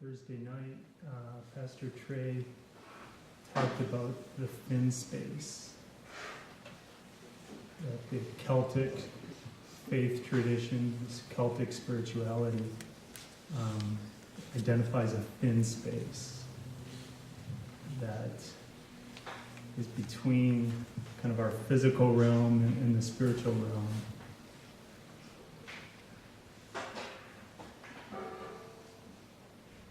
Thursday night, Pastor Trey talked about the fin space, that the Celtic faith tradition, this Celtic spirituality, identifies a fin space that is between kind of our physical realm and the spiritual realm.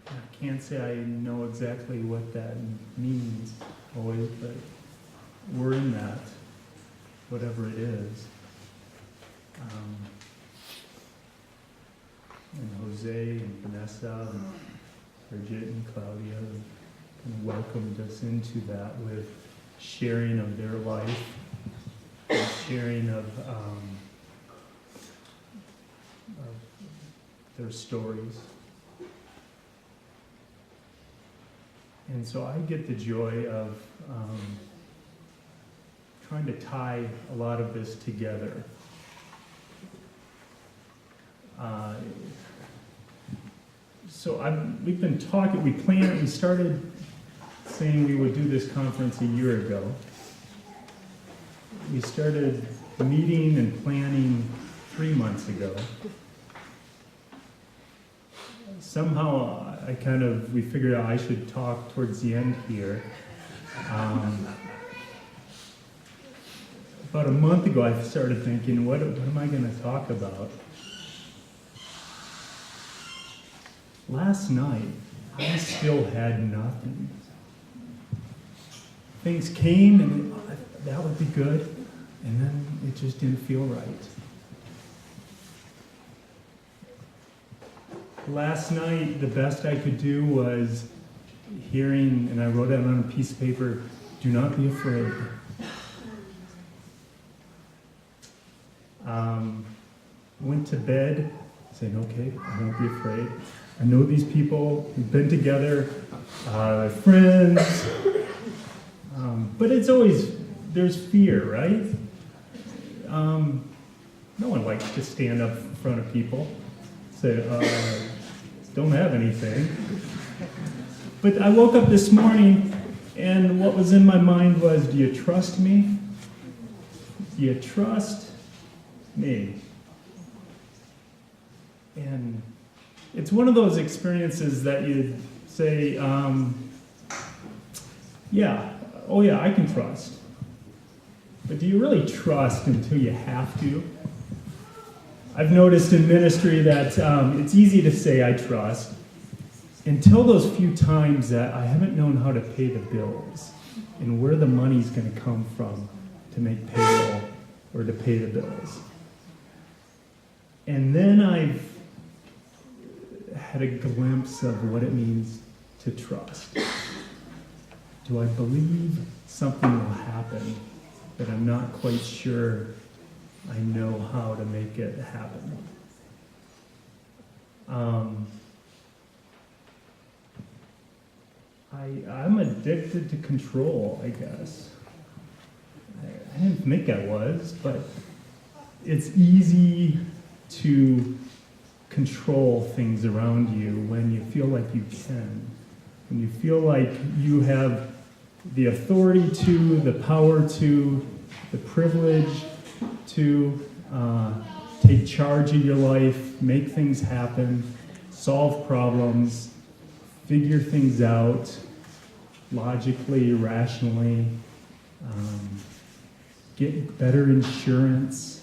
I can't say I know exactly what that means always, but we're in that, whatever it is. And Jose and Vanessa and Bridget and Claudia kind of welcomed us into that with sharing of their life, and sharing of their stories. And so I get the joy of trying to tie a lot of this together. We've been talking, we started saying we would do this conference a year ago. We started meeting and planning 3 months ago. Somehow we figured out I should talk towards the end here. About a month ago I started thinking, what am I going to talk about? Last night, I still had nothing. Things came and that would be good, and then it just didn't feel right. Last night, the best I could do was hearing, and I wrote it on a piece of paper, do not be afraid. Went to bed saying, okay, I won't be afraid. I know these people, we've been together, friends, but it's always, there's fear, right? No one likes to stand up in front of people, say, don't have anything. But I woke up this morning, and what was in my mind was, do you trust me? Do you trust me? And it's one of those experiences that you say, yeah, I can trust. But do you really trust until you have to? I've noticed in ministry that it's easy to say I trust until those few times that I haven't known how to pay the bills and where the money's going to come from to make payroll or to pay the bills. And then I've had a glimpse of what it means to trust. Do I believe something will happen, but I'm not quite sure I know how to make it happen? I'm addicted to control, I guess. I didn't think I was, but it's easy to control things around you when you feel like you can. When you feel like you have the authority to, the power to, the privilege to take charge of your life, make things happen, solve problems, figure things out logically, rationally, get better insurance,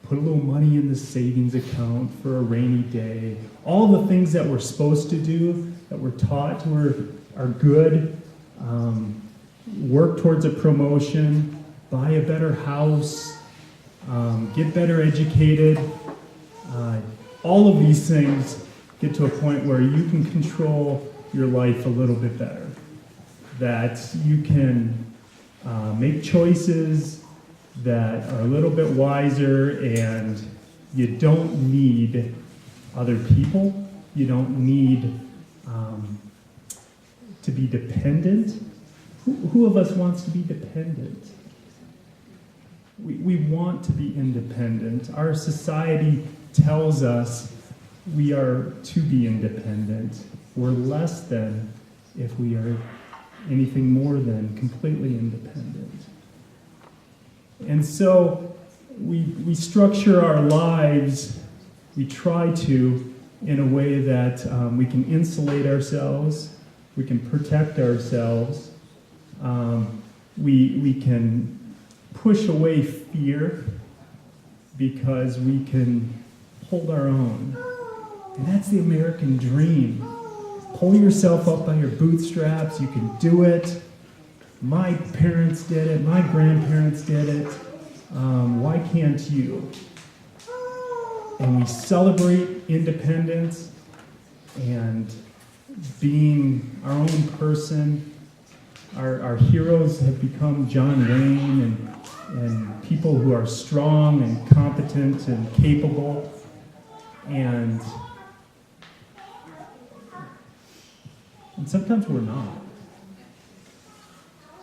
put a little money in the savings account for a rainy day. All the things that we're supposed to do, that we're taught are good. Work towards a promotion, buy a better house, get better educated. All of these things get to a point where you can control your life a little bit better. That you can make choices that are a little bit wiser, and you don't need other people. You don't need to be dependent. Who of us wants to be dependent? We want to be independent. Our society tells us we are to be independent. We're less than if we are anything more than completely independent. And so we structure our lives, we try to, in a way that we can insulate ourselves, we can protect ourselves, we can push away fear because we can hold our own. And that's the American dream. Pull yourself up by your bootstraps, you can do it. My parents did it, my grandparents did it. Why can't you? And we celebrate independence and being our own person. Our heroes have become John Wayne and people who are strong and competent and capable. And sometimes we're not.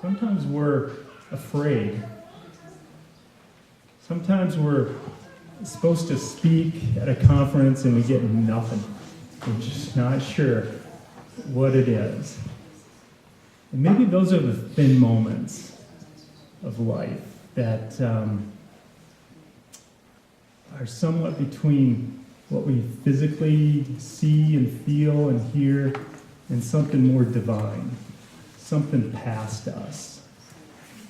Sometimes we're afraid. Sometimes we're supposed to speak at a conference and we get nothing. We're just not sure what it is. And maybe those are the thin moments of life that are somewhat between what we physically see and feel and hear and something more divine, something past us,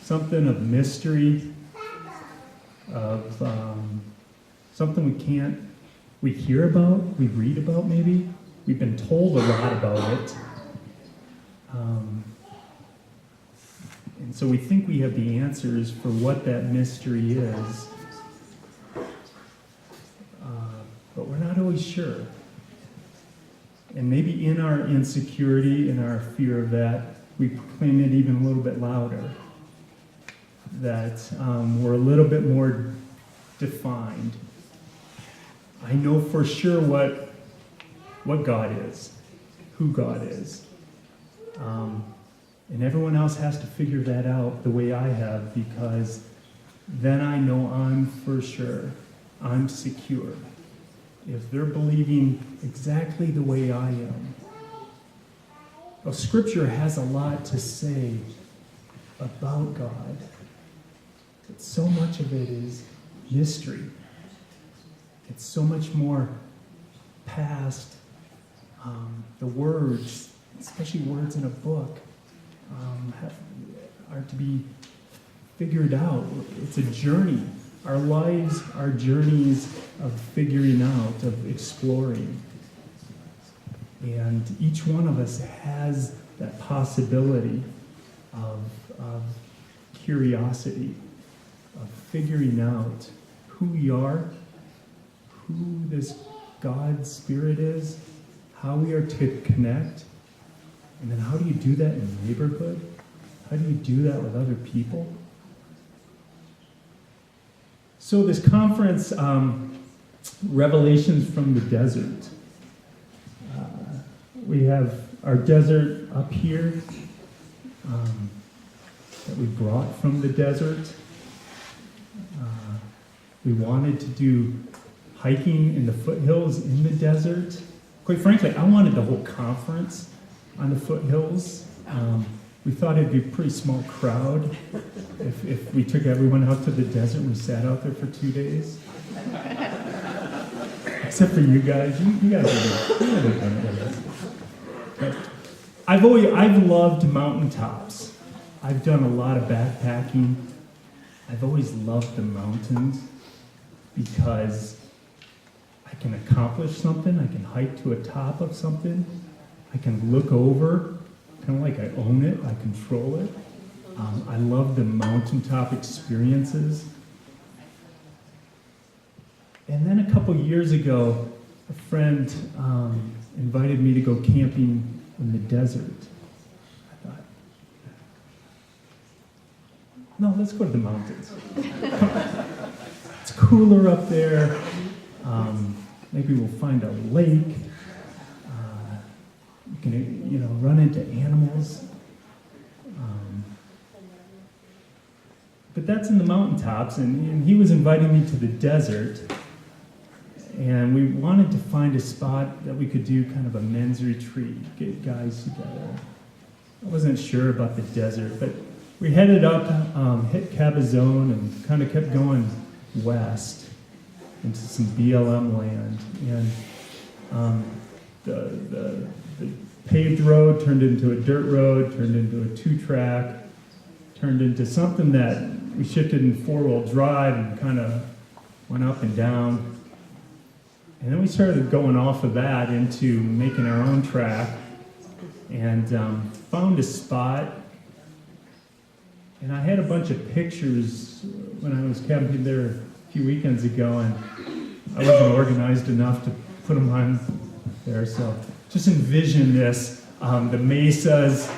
something of mystery, of something we hear about, we read about maybe, we've been told a lot about it, and so we think we have the answers for what that mystery is, but we're not always sure. And maybe in our insecurity, in our fear of that, we proclaim it even a little bit louder. That we're a little bit more defined. I know for sure what God is, who God is. And everyone else has to figure that out the way I have, because then I know I'm for sure, I'm secure. If they're believing exactly the way I am. Well, Scripture has a lot to say about God. But so much of it is mystery. It's so much more past the words, especially words in a book, are to be figured out. It's a journey. Our lives are journeys of figuring out, of exploring. And each one of us has that possibility of curiosity, of figuring out who we are, who this God Spirit is, how we are to connect, and then how do you do that in the neighborhood? How do you do that with other people? So this conference, Revelations from the Desert. We have our desert up here that we brought from the desert. We wanted to do hiking in the foothills in the desert. Quite frankly, I wanted the whole conference on the foothills. We thought it'd be a pretty small crowd if we took everyone out to the desert and we sat out there for 2 days. Except for you guys. You guys are good. But I've loved mountaintops. I've done a lot of backpacking. I've always loved the mountains because I can accomplish something. I can hike to a top of something. I can look over, kind of like I own it, I control it. I love the mountaintop experiences. And then a couple years ago, a friend invited me to go camping in the desert. I thought, no, let's go to the mountains. It's cooler up there. Maybe we'll find a lake. You can, run into animals. But that's in the mountaintops, and he was inviting me to the desert. And we wanted to find a spot that we could do kind of a men's retreat, get guys together. I wasn't sure about the desert, but we headed up, hit Cabazon, and kind of kept going west into some BLM land. And the paved road turned into a dirt road, turned into a 2-track, turned into something that we shifted in 4-wheel drive and kind of went up and down. And then we started going off of that into making our own track, and found a spot. And I had a bunch of pictures when I was camping there a few weekends ago, and I wasn't organized enough to put them on there. So just envision this, the mesas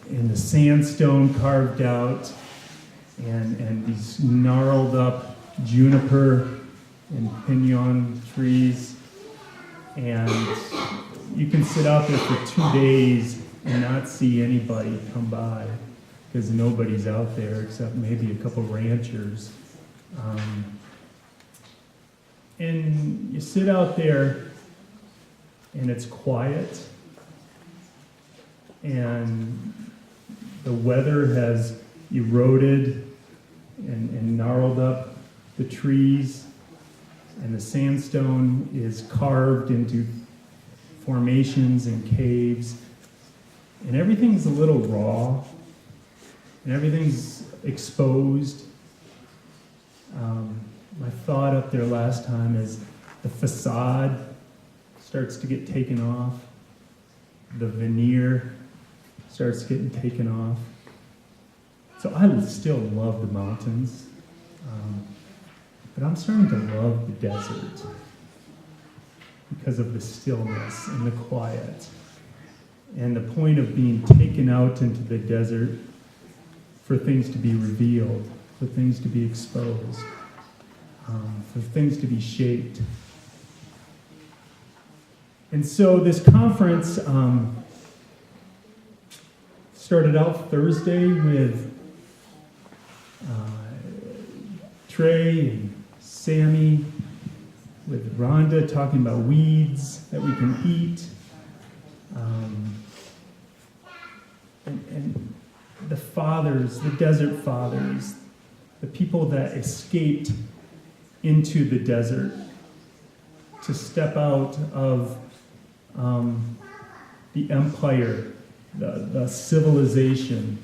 and the sandstone carved out, and these gnarled up juniper and pinon trees. And you can sit out there for 2 days and not see anybody come by, because nobody's out there except maybe a couple ranchers. And you sit out there and it's quiet, and the weather has eroded and gnarled up the trees, and the sandstone is carved into formations and caves, and everything's a little raw, and everything's exposed. My thought up there last time is the facade starts to get taken off, the veneer starts getting taken off. So I still love the mountains, but I'm starting to love the desert because of the stillness and the quiet. And the point of being taken out into the desert for things to be revealed, for things to be exposed, for things to be shaped. And so this conference started out Thursday with Trey and Sammy, with Rhonda talking about weeds that we can eat. And the fathers, the desert fathers, the people that escaped into the desert to step out of the empire, the civilization,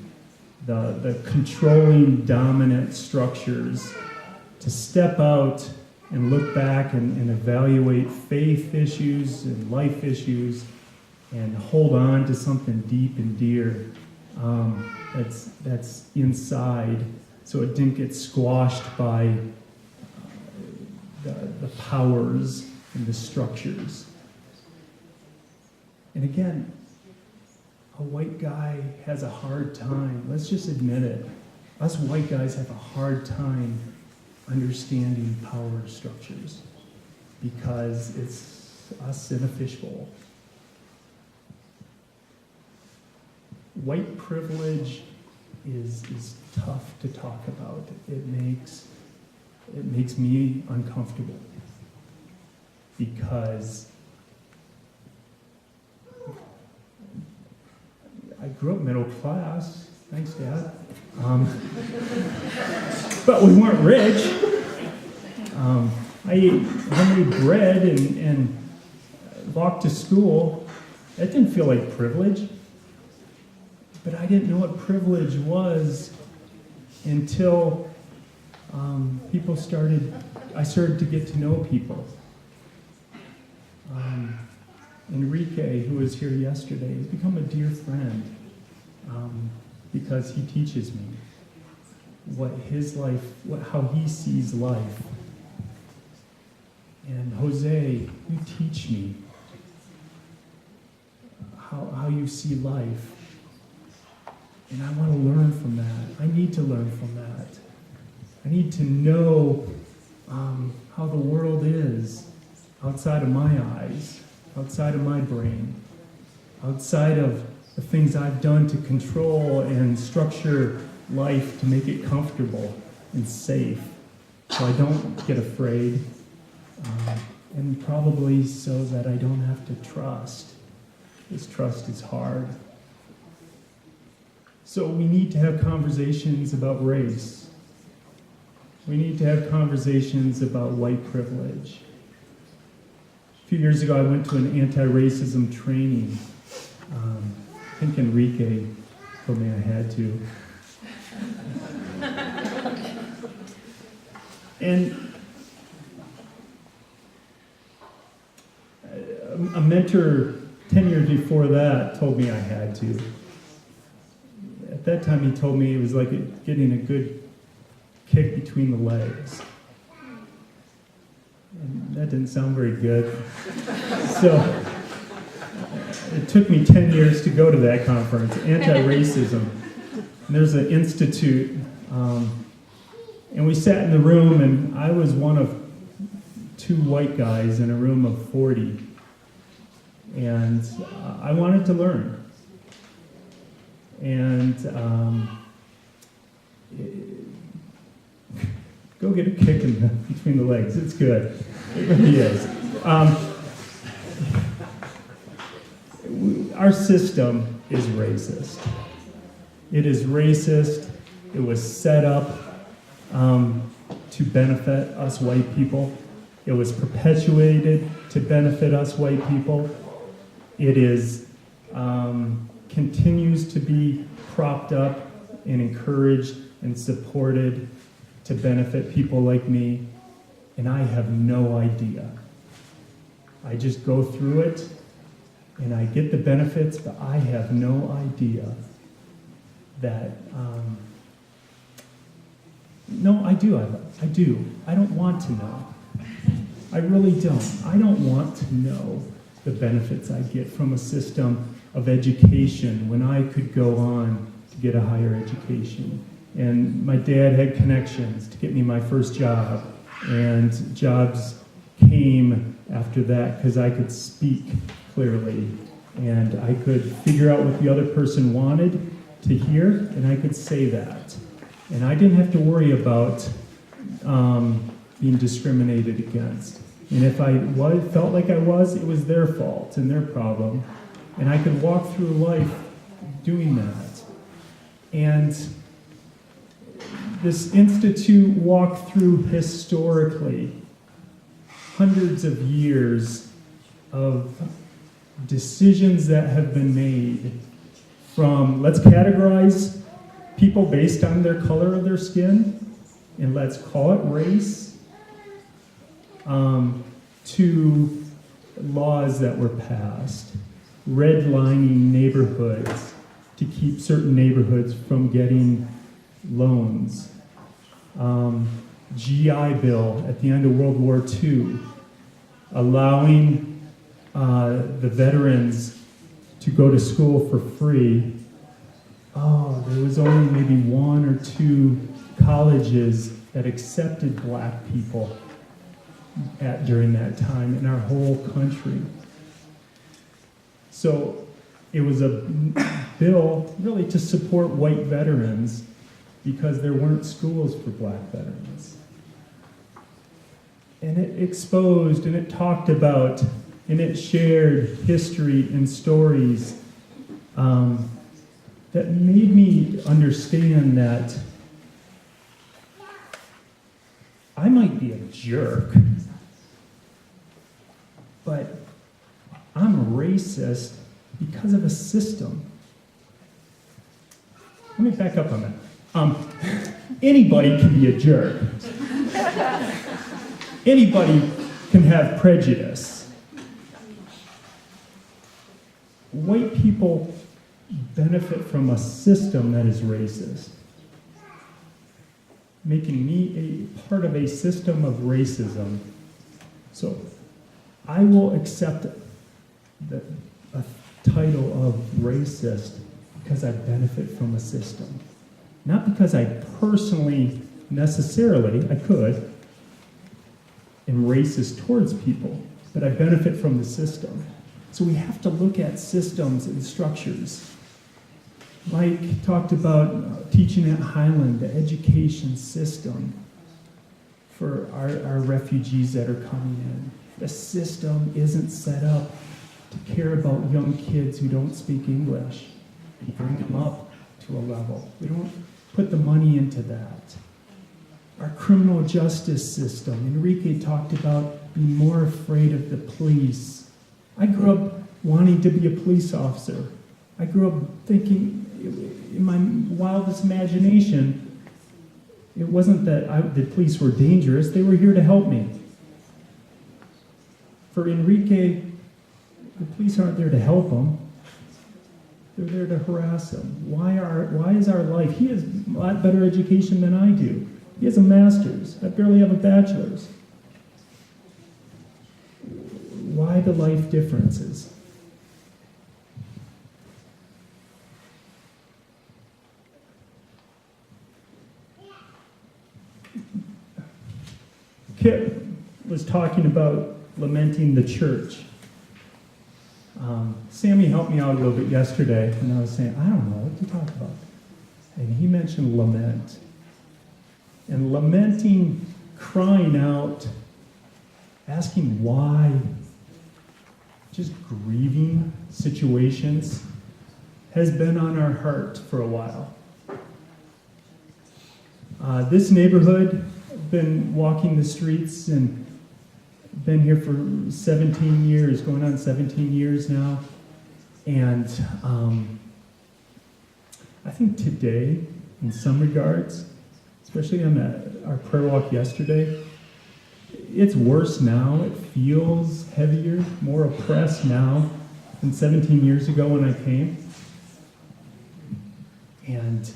the controlling dominant structures, to step out and look back and evaluate faith issues and life issues and hold on to something deep and dear that's inside, so it didn't get squashed by the powers and the structures. And again, a white guy has a hard time. Let's just admit it. Us white guys have a hard time understanding power structures because it's us in a fishbowl. White privilege is tough to talk about. It makes me uncomfortable because I grew up middle class. Thanks, Dad. But we weren't rich. I ate homemade bread and walked to school. That didn't feel like privilege. But I didn't know what privilege was until I started to get to know people. Enrique, who was here yesterday, has become a dear friend because he teaches me what his life, how he sees life. And Jose, you teach me how you see life. And I want to learn from that. I need to learn from that. I need to know how the world is outside of my eyes, outside of my brain, outside of the things I've done to control and structure life to make it comfortable and safe, so I don't get afraid. and probably so that I don't have to trust, because trust is hard. So we need to have conversations about race. We need to have conversations about white privilege. A few years ago, I went to an anti-racism training. I think Enrique told me I had to. And a mentor 10 years before that told me I had to. At that time, he told me it was like getting a good kick between the legs. And that didn't sound very good. So it took me 10 years to go to that conference, anti-racism. And there's an institute, and we sat in the room, and I was one of 2 white guys in a room of 40. And I wanted to learn. And go get a kick between the legs. It's good. It really is. Our system is racist. It is racist. It was set up to benefit us white people. It was perpetuated to benefit us white people. It is continues to be propped up and encouraged and supported to benefit people like me, and I have no idea. I just go through it, and I get the benefits, but I have no idea that, no, I do. I don't want to know. I really don't. I don't want to know the benefits I get from a system of education when I could go on to get a higher education. And my dad had connections to get me my first job, and jobs came after that because I could speak clearly, and I could figure out what the other person wanted to hear, and I could say that. And I didn't have to worry about being discriminated against. And if I felt like I was, it was their fault and their problem. And I could walk through life doing that. And this institute walked through historically hundreds of years of decisions that have been made from let's categorize people based on their color of their skin, and let's call it race, to laws that were passed, redlining neighborhoods to keep certain neighborhoods from getting loans. GI Bill at the end of World War II, allowing the veterans to go to school for free. Oh, there was only maybe 1 or 2 colleges that accepted black people during that time in our whole country. So it was a bill really to support white veterans because there weren't schools for black veterans. And it exposed and it talked about and it shared history and stories that made me understand that I might be a jerk, but I'm a racist because of a system. Let me back up on that. Anybody can be a jerk. Anybody can have prejudice. White people benefit from a system that is racist, making me a part of a system of racism. So I will accept a title of racist because I benefit from a system. Not because I personally, necessarily, I could, am racist towards people, but I benefit from the system. So we have to look at systems and structures. Mike talked about teaching at Highland, the education system for our refugees that are coming in, The system isn't set up to care about young kids who don't speak English and bring them up to a level. We don't put the money into that. Our criminal justice system. Enrique talked about being more afraid of the police. I grew up wanting to be a police officer. I grew up thinking, in my wildest imagination, it wasn't that the police were dangerous. They were here to help me. For Enrique, the police aren't there to help him. They're there to harass him. Why is our life? He has a lot better education than I do. He has a master's. I barely have a bachelor's. Why the life differences? Kip was talking about lamenting the church. Sammy helped me out a little bit yesterday, and I was saying, I don't know what to talk about. And he mentioned lament. And lamenting, crying out, asking why, just grieving situations has been on our heart for a while. This neighborhood, I've been walking the streets and been here for 17 years, going on 17 years now. And I think today, in some regards, especially on our prayer walk yesterday, it's worse now. It feels heavier, more oppressed now than 17 years ago when I came. And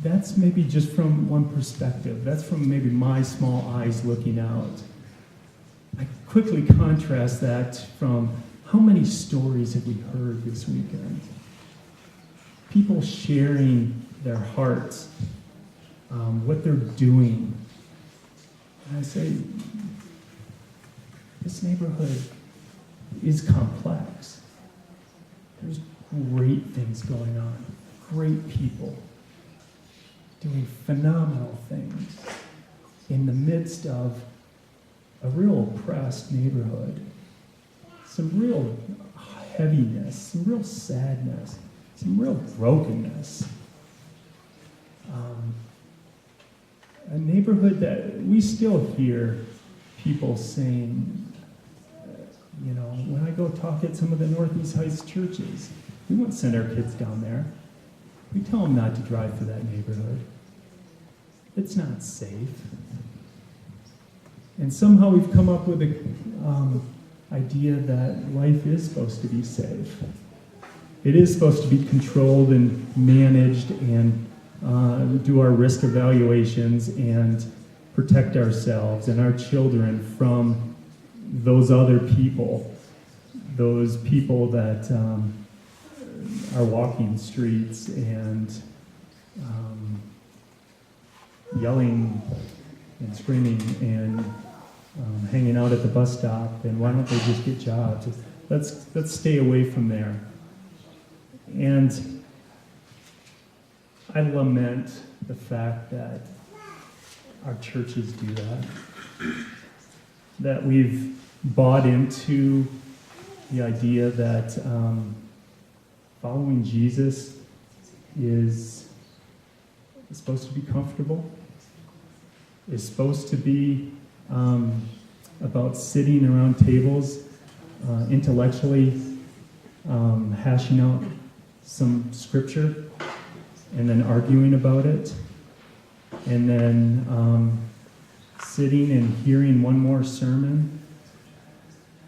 that's maybe just from one perspective. That's from maybe my small eyes looking out. I quickly contrast that from how many stories have we heard this weekend? People sharing their hearts, what they're doing. And I say, this neighborhood is complex. There's great things going on, great people doing phenomenal things in the midst of a real oppressed neighborhood. Some real heaviness, some real sadness, some real brokenness. A neighborhood that we still hear people saying, when I go talk at some of the Northeast Heights churches, we won't send our kids down there. We tell them not to drive through that neighborhood. It's not safe. And somehow we've come up with an idea that life is supposed to be safe. It is supposed to be controlled and managed and do our risk evaluations and protect ourselves and our children from those other people, those people that are walking streets and yelling and screaming and hanging out at the bus stop, and why don't they just get jobs? Let's stay away from there. And I lament the fact that our churches do that, that we've bought into the idea that following Jesus is supposed to be comfortable, is supposed to be about sitting around tables, intellectually hashing out some scripture, and then arguing about it, and then sitting and hearing one more sermon.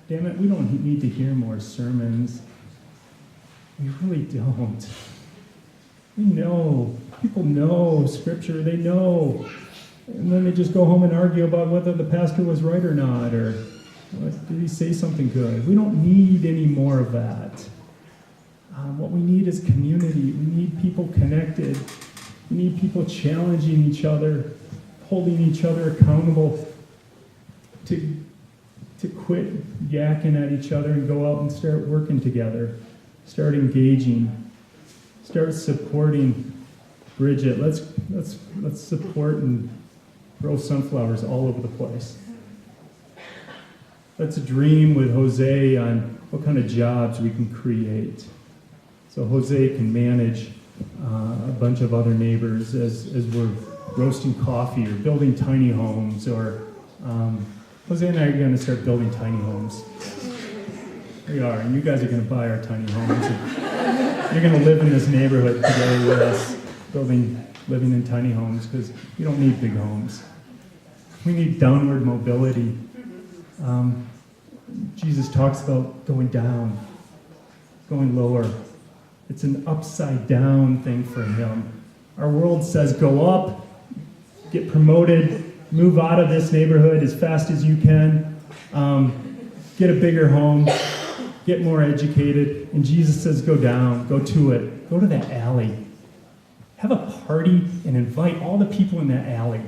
Damn it, we don't need to hear more sermons. We really don't. We know. People know scripture. They know. And then they just go home and argue about whether the pastor was right or not, or did he say something good. We don't need any more of that. What we need is community. We need people connected. We need people challenging each other, holding each other accountable to quit yakking at each other and go out and start working together, start engaging, start supporting Bridget. Let's support and grow sunflowers all over the place. let's dream with Jose on what kind of jobs we can create. So Jose can manage a bunch of other neighbors as we're roasting coffee or building tiny homes, or Jose and I are going to start building tiny homes. We are, and you guys are going to buy our tiny homes. And you're going to live in this neighborhood together with us, living in tiny homes, because you don't need big homes. We need downward mobility. Jesus talks about going down, going lower. It's an upside down thing for him. Our world says go up, get promoted, move out of this neighborhood as fast as you can, get a bigger home, get more educated. And Jesus says go down, go to it, go to that alley. Have a party and invite all the people in that alley.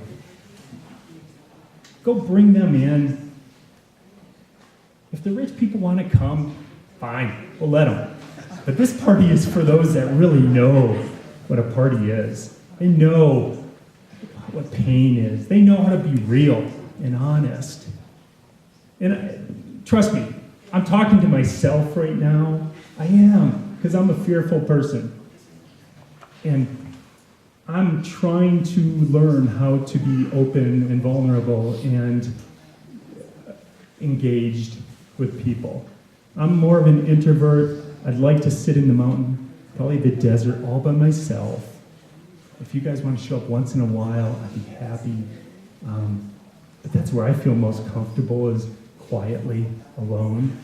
Go bring them in. If the rich people want to come, fine, we'll let them. But this party is for those that really know what a party is. They know what pain is. They know how to be real and honest. And trust me, I'm talking to myself right now. I am, because I'm a fearful person. And I'm trying to learn how to be open and vulnerable and engaged with people. I'm more of an introvert. I'd like to sit in the mountain, probably the desert, all by myself. If you guys want to show up once in a while, I'd be happy. But that's where I feel most comfortable, is quietly, alone.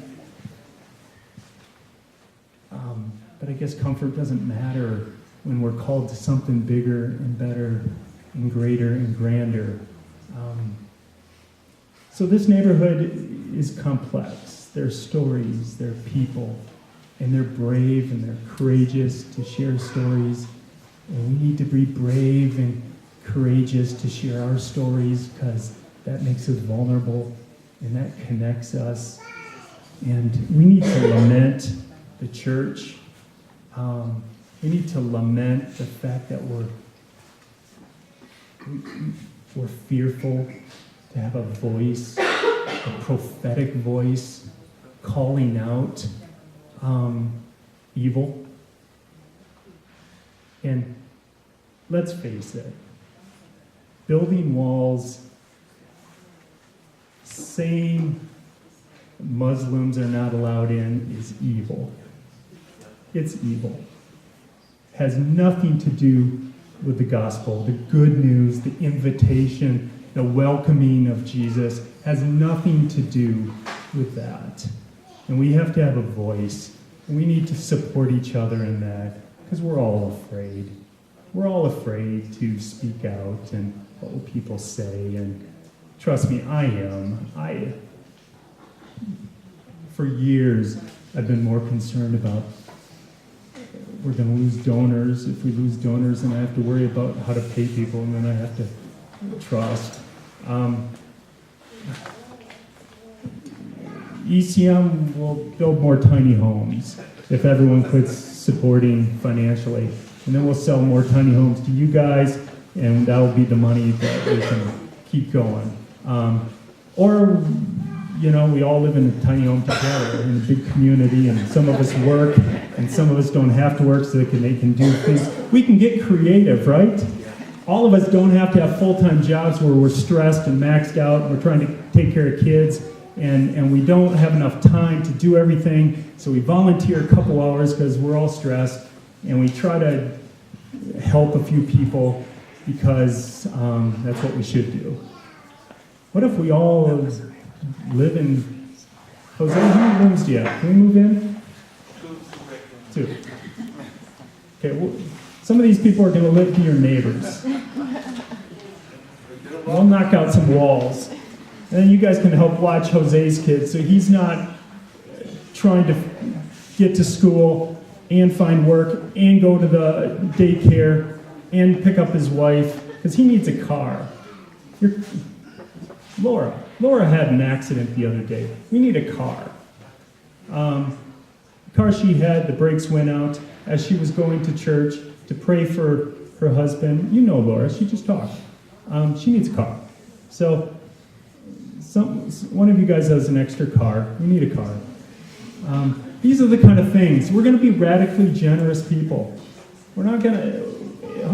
But I guess comfort doesn't matter when we're called to something bigger and better and greater and grander. So this neighborhood is complex. There are stories, there are people, and they're brave and they're courageous to share stories. And we need to be brave and courageous to share our stories, because that makes us vulnerable and that connects us. And we need to lament the church. We need to lament the fact that we're fearful to have a voice, a prophetic voice, calling out evil. And let's face it, building walls, saying Muslims are not allowed in, is evil. It's evil. Has nothing to do with the gospel, the good news, the invitation, the welcoming of Jesus, has nothing to do with that. And we have to have a voice. And we need to support each other in that, because we're all afraid. We're all afraid to speak out and what will people say. And trust me, I am. For years, I've been more concerned about we're going to lose donors. If we lose donors, then I have to worry about how to pay people, and then I have to trust. ECM will build more tiny homes if everyone quits supporting financially. And then we'll sell more tiny homes to you guys, and that will be the money that we can keep going. Or, we all live in a tiny home together in a big community, and some of us work, and some of us don't have to work, so they can do things. We can get creative, right? All of us don't have to have full-time jobs where we're stressed and maxed out, and we're trying to take care of kids, and we don't have enough time to do everything, so we volunteer a couple hours because we're all stressed, and we try to help a few people because that's what we should do. What if we all live in... Jose, how many rooms do you have? Can we move in? 2. Okay, well, some of these people are going to live to your neighbors. We'll knock out some walls. And then you guys can help watch Jose's kids so he's not trying to get to school and find work and go to the daycare and pick up his wife, because he needs a car. Laura had an accident the other day. We need a car. The car she had, the brakes went out as she was going to church to pray for her husband. You know Laura, she just talked. She needs a car. So One of you guys has an extra car. We need a car. These are the kind of things. We're going to be radically generous people. We're not going to,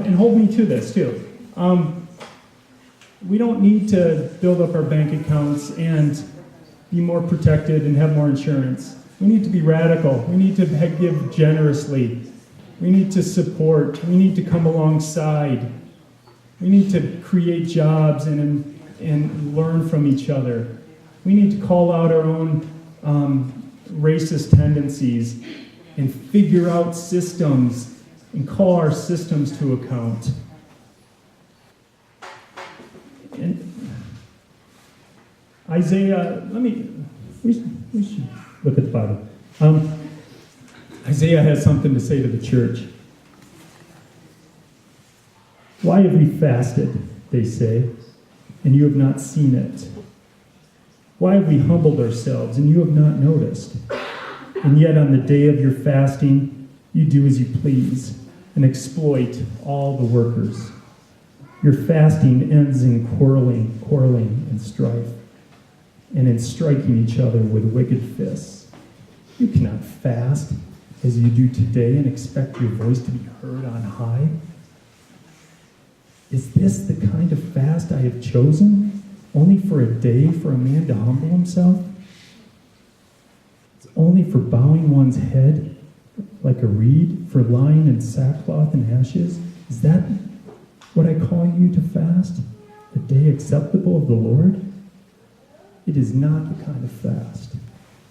and hold me to this too. We don't need to build up our bank accounts and be more protected and have more insurance. We need to be radical. We need to give generously. We need to support. We need to come alongside. We need to create jobs and learn from each other. We need to call out our own racist tendencies and figure out systems and call our systems to account. And Isaiah, we should look at the Bible. Isaiah has something to say to the church. Why have we fasted, they say, and you have not seen it? Why have we humbled ourselves, and you have not noticed? And yet on the day of your fasting, you do as you please and exploit all the workers. Your fasting ends in quarreling, and strife, and in striking each other with wicked fists. You cannot fast as you do today and expect your voice to be heard on high. Is this the kind of fast I have chosen, only for a day for a man to humble himself? It's only for bowing one's head like a reed, for lying in sackcloth and ashes? Is that what I call you to fast? A day acceptable of the Lord? It is not the kind of fast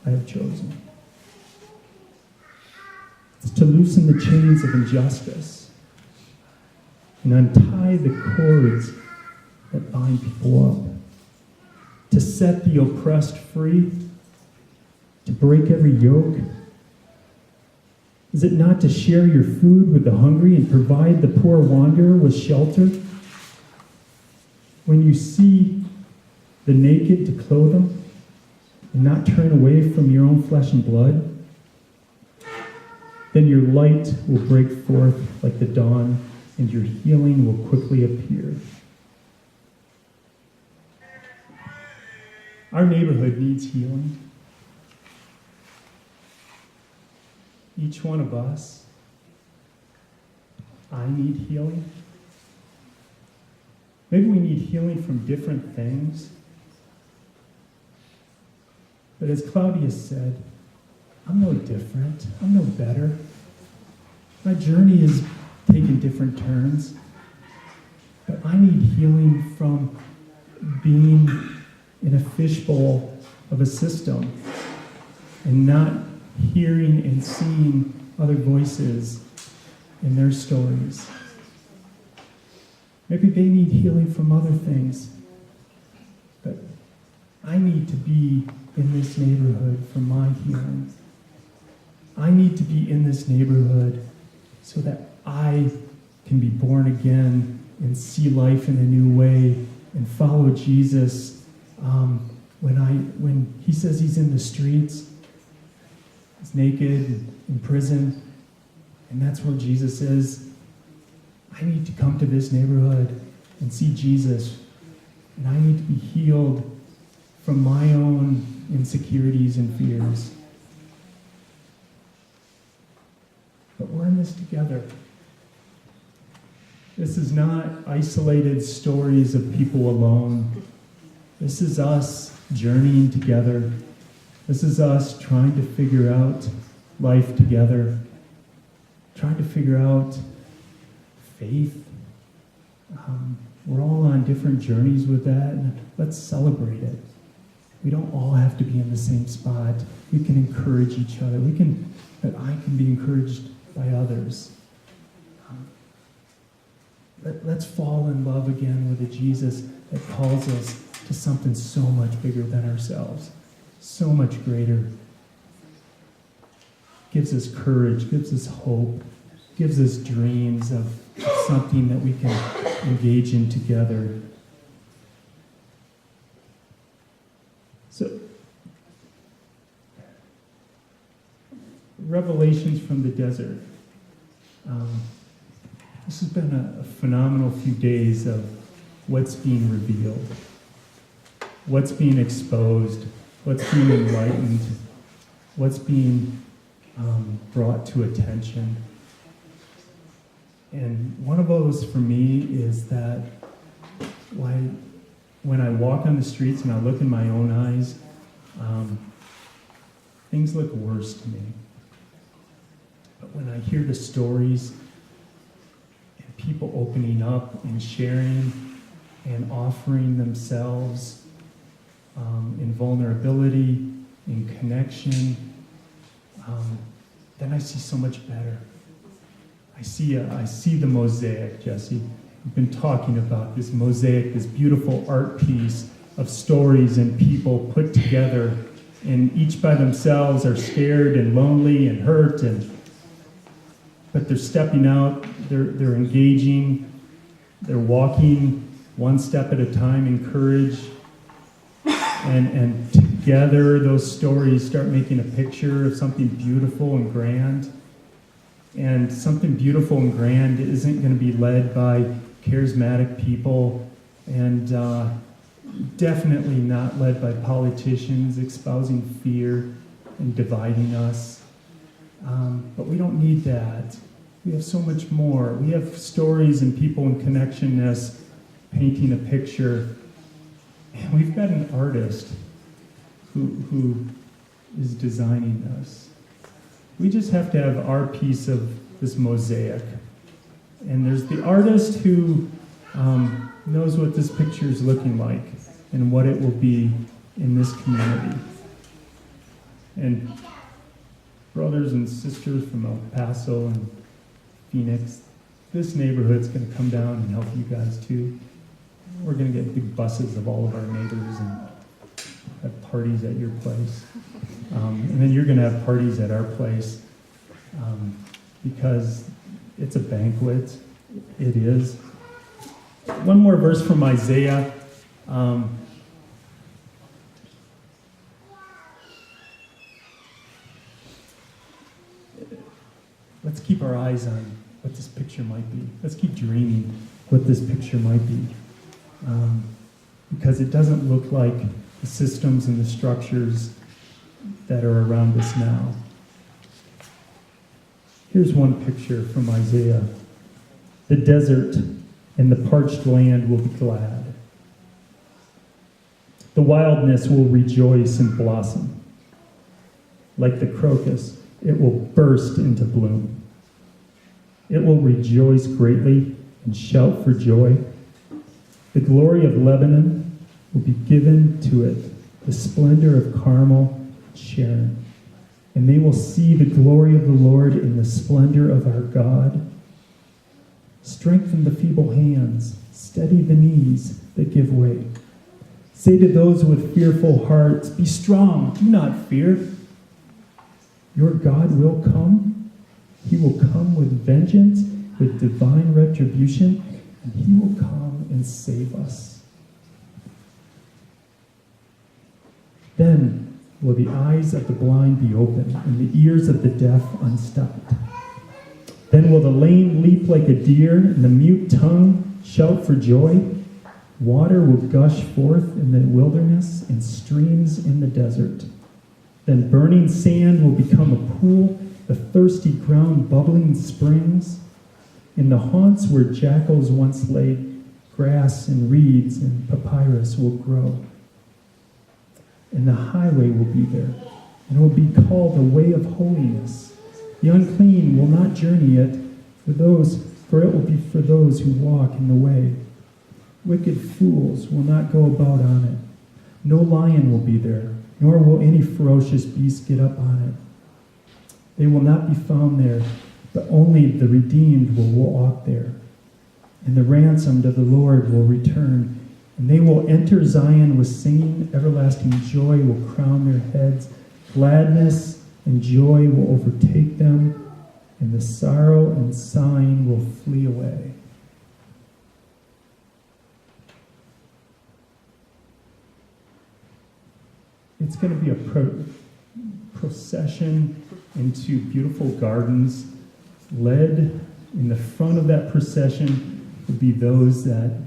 I have chosen. It's to loosen the chains of injustice and untie the cords that bind people up, to set the oppressed free, to break every yoke. Is it not to share your food with the hungry and provide the poor wanderer with shelter? When you see the naked, to clothe them and not turn away from your own flesh and blood? Then your light will break forth like the dawn, and your healing will quickly appear. Our neighborhood needs healing. Each one of us. I need healing. Maybe we need healing from different things. But as Claudia said, I'm no different. I'm no better. My journey has taken different turns. But I need healing from being in a fishbowl of a system and not hearing and seeing other voices in their stories. Maybe they need healing from other things. But I need to be in this neighborhood for my healing. I need to be in this neighborhood so that I can be born again and see life in a new way and follow Jesus. When he says he's in the streets, he's naked, in prison, and that's where Jesus is. I need to come to this neighborhood and see Jesus, and I need to be healed from my own insecurities and fears. But we're in this together. This is not isolated stories of people alone. This is us journeying together. This is us trying to figure out life together, trying to figure out faith. We're all on different journeys with that, and let's celebrate it. We don't all have to be in the same spot. We can encourage each other. But I can be encouraged by others. Let's fall in love again with a Jesus that calls us to something so much bigger than ourselves, so much greater. Gives us courage, gives us hope, gives us dreams of something that we can engage in together. So, revelations from the desert. This has been a phenomenal few days of what's being revealed. what's being exposed, what's being enlightened, what's being brought to attention. And one of those for me is that when I walk on the streets and I look in my own eyes, things look worse to me. But when I hear the stories and people opening up and sharing and offering themselves in vulnerability, in connection, then I see so much better. I see the mosaic, Jesse. We've been talking about this mosaic, this beautiful art piece of stories and people put together, and each by themselves are scared and lonely and hurt, but they're stepping out, they're engaging, they're walking one step at a time in courage, and together those stories start making a picture of something beautiful and grand. And something beautiful and grand isn't going to be led by charismatic people, and definitely not led by politicians espousing fear and dividing us. But we don't need that. We have so much more. We have stories and people in connectionness painting a picture. And we've got an artist who is designing us. We just have to have our piece of this mosaic. And there's the artist who knows what this picture is looking like and what it will be in this community. And brothers and sisters from El Paso and Phoenix, this neighborhood's going to come down and help you guys too. We're going to get big buses of all of our neighbors and have parties at your place. And then you're going to have parties at our place because it's a banquet. It is. One more verse from Isaiah. Let's keep our eyes on what this picture might be. Let's keep dreaming what this picture might be. Because it doesn't look like the systems and the structures that are around us now. Here's one picture from Isaiah. The desert and the parched land will be glad. The wilderness will rejoice and blossom. Like the crocus, it will burst into bloom. It will rejoice greatly and shout for joy. The glory of Lebanon will be given to it, the splendor of Carmel and Sharon. And they will see the glory of the Lord in the splendor of our God. Strengthen the feeble hands, steady the knees that give way. Say to those with fearful hearts, be strong, do not fear. Your God will come. He will come with vengeance, with divine retribution, and he will come and save us. Then will the eyes of the blind be opened, and the ears of the deaf unstopped. Then will the lame leap like a deer, and the mute tongue shout for joy. Water will gush forth in the wilderness, and streams in the desert. Then burning sand will become a pool, the thirsty ground bubbling springs. In the haunts where jackals once lay, grass and reeds and papyrus will grow. And the highway will be there, and it will be called the way of holiness. The unclean will not journey it, for it will be for those who walk in the way. Wicked fools will not go about on it. No lion will be there, nor will any ferocious beast get up on it. They will not be found there, but only the redeemed will walk there. And the ransomed of the Lord will return, and they will enter Zion with singing. Everlasting joy will crown their heads. Gladness and joy will overtake them, and the sorrow and sighing will flee away. It's going to be a procession into beautiful gardens. Led in the front of that procession will be those that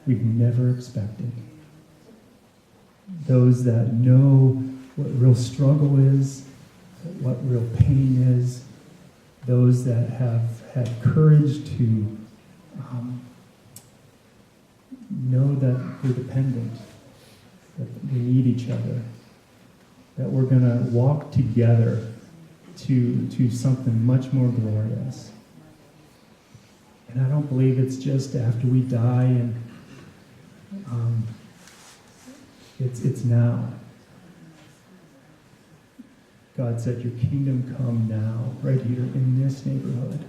we've never expected. those that know what real struggle is, what real pain is, those that have had courage to know that we're dependent, that we need each other, that we're going to walk together to something much more glorious. And I don't believe it's just after we die, and it's now. God said, your kingdom come now, right here in this neighborhood,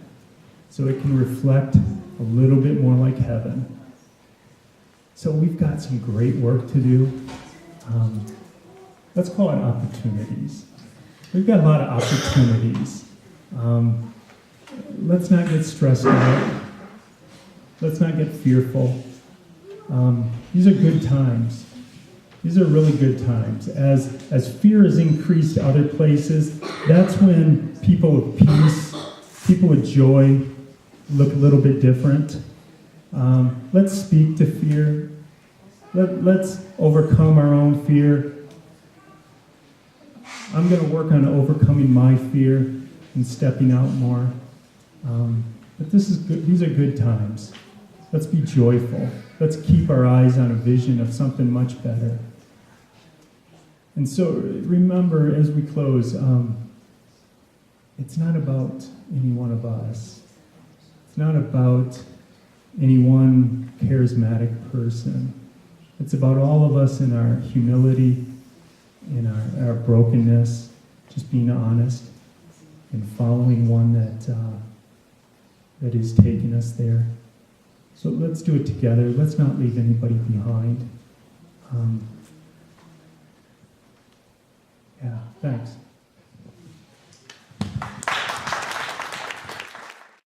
so it can reflect a little bit more like heaven. So we've got some great work to do. Let's call it opportunities. We've got a lot of opportunities. Let's not get stressed out. Let's not get fearful. These are good times. These are really good times. As fear has increased other places, that's when people of peace, people with joy, look a little bit different. Let's speak to fear. Let's overcome our own fear. I'm going to work on overcoming my fear and stepping out more. But this is good. These are good times. Let's be joyful. Let's keep our eyes on a vision of something much better. And so remember, as we close, it's not about any one of us. It's not about any one charismatic person. It's about all of us in our humility, in our brokenness, just being honest and following one that is taking us there. So let's do it together. Let's not leave anybody behind. Yeah, thanks.